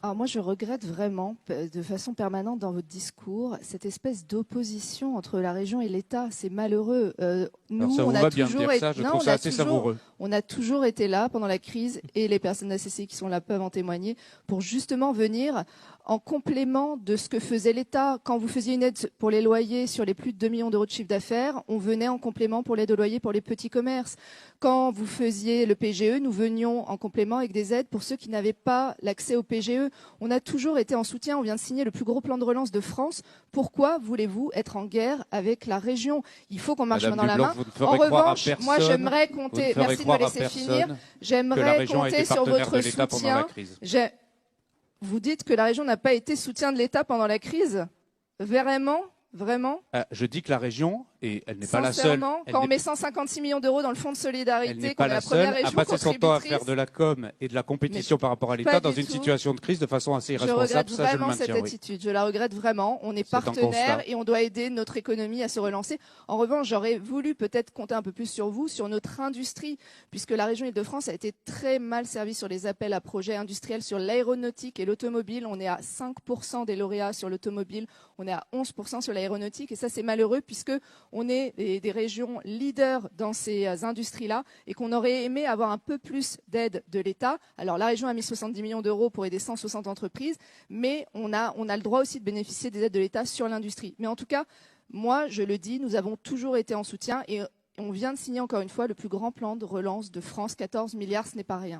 Alors moi, je regrette vraiment, de façon permanente dans votre discours, cette espèce d'opposition entre la région et l'État. C'est malheureux. Alors ça vous va bien de dire ça, je trouve ça assez savoureux. On a toujours été là pendant la crise, et les personnes d'ACC qui sont là peuvent en témoigner, pour justement venir en complément de ce que faisait l'État. Quand vous faisiez une aide pour les loyers sur les plus de 2 millions d'euros de chiffre d'affaires, on venait en complément pour l'aide au loyer pour les petits commerces. Quand vous faisiez le PGE, nous venions en complément avec des aides pour ceux qui n'avaient pas l'accès au PGE. On a toujours été en soutien. On vient de signer le plus gros plan de relance de France. Pourquoi voulez-vous être en guerre avec la région? Il faut qu'on marche main dans la main. En revanche, moi, j'aimerais compter. Merci de me laisser finir. J'aimerais compter sur votre soutien. Vous dites que la région n'a pas été soutien de l'État pendant la crise? Vraiment? Vraiment? Je dis que la région, et elle n'est pas la seule. Quand on met 156 millions d'euros dans le fonds de solidarité, qu'on est la première première région contributrice, passer son temps à contributrice. faire de la com et de la compétition par rapport à l'État dans une situation de crise de façon assez irresponsable. Je regrette vraiment cette attitude. Je la regrette vraiment. On est partenaire et on doit aider notre économie à se relancer. En revanche, j'aurais voulu peut-être compter un peu plus sur vous, sur notre industrie, puisque la région Île-de-France a été très mal servie sur les appels à projets industriels sur l'aéronautique et l'automobile. On est à 5% des lauréats sur l'automobile. On est à 11% sur l'aéronautique. Et ça, c'est malheureux puisque on est des régions leaders dans ces industries-là et qu'on aurait aimé avoir un peu plus d'aide de l'État. Alors, la région a mis 70 millions d'euros pour aider 160 entreprises, mais on a le droit aussi de bénéficier des aides de l'État sur l'industrie. Mais en tout cas, moi, je le dis, nous avons toujours été en soutien et on vient de signer encore une fois le plus grand plan de relance de France, 14 milliards, ce n'est pas rien.